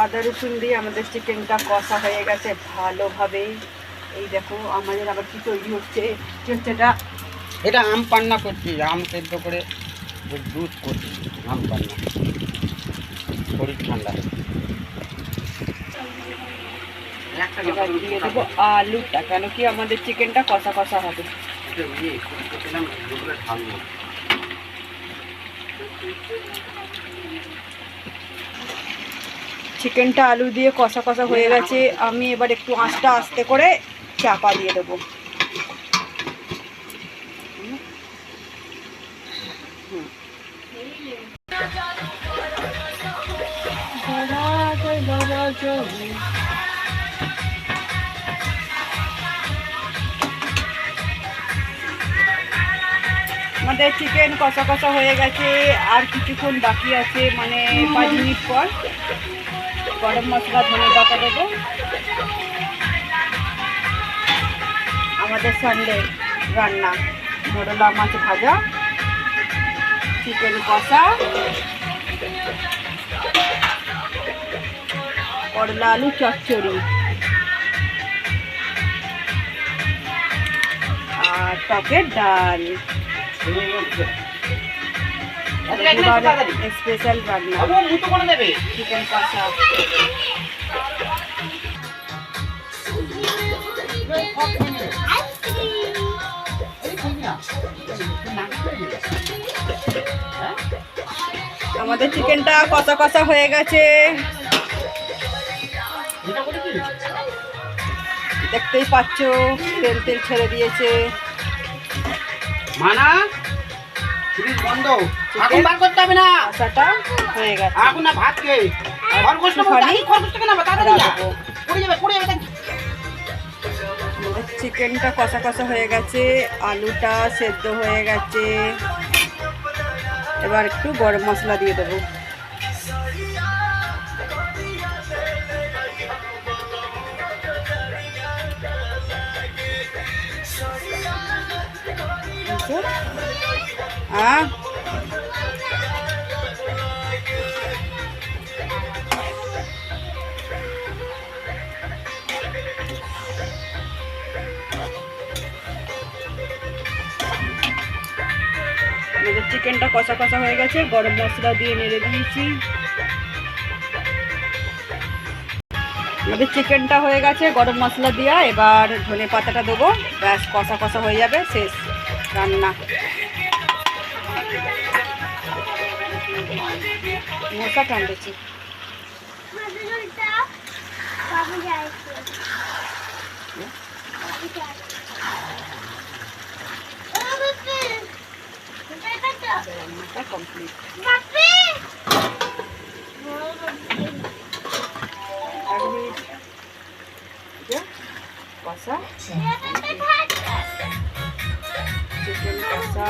আদা রসুন দিয়ে আমাদের চিকেনটা কষা হয়ে গেছে ভালোভাবে। এই দেখো আমাদের আবার কি তৈরি হচ্ছে, কি হচ্ছে এটা? এটা আম পান্না করছি, আম সেদ্ধ করে দুধ করছি, আম পান্না, শরীর ঠান্ডা। এবার দিয়ে দেবো আলুটা, কেন কি আমাদের চিকেনটা কষা কষা হবে। চিকেনটা আলু দিয়ে কষা কষা হয়ে গেছে, আমি এবার একটু আঁচটা আস্তে করে চাপা দিয়ে দেবো। আমাদের চিকেন কষা কষা হয়ে গেছে, আর কিছুক্ষণ বাকি আছে, মানে 5 মিনিট পর গরম মশলা ধনে পাতা দেবো। আমাদের সানডে রান্না মোরলা মাছ ভাজা, চিকেন কষা, করলা আলু চচ্চড়ি আর টকের ডাল। স্পেশাল রান্না চিকেন কষা। আমাদের চিকেনটা কষা কষা হয়ে গেছে, দেখতেই পাচ্ছ তেল তেল ছেড়ে দিয়েছে। মানা বন্ধ, এখন বার করতে হবে না, কষাটা হয়ে গেছে। এখন না ভাত খেয়ে চিকেনটা কষা কষা হয়ে গেছে, আলুটা সেদ্ধ হয়ে গেছে, এবার একটু গরম মশলা দিয়ে দেবো। আমাদের চিকেনটা কষা কষা হয়ে গেছে, গরম মশলা দিয়ে নেড়ে দিয়েছি। আমাদের চিকেনটা হয়ে গেছে গরম মশলা দিয়া, এবার ধনে পাতাটা দেবো, ব্যাস কষা কষা হয়ে যাবে, শেষ রান্না। মশা টানতেছি। কমপ্লিট। কষা চিকেন কষা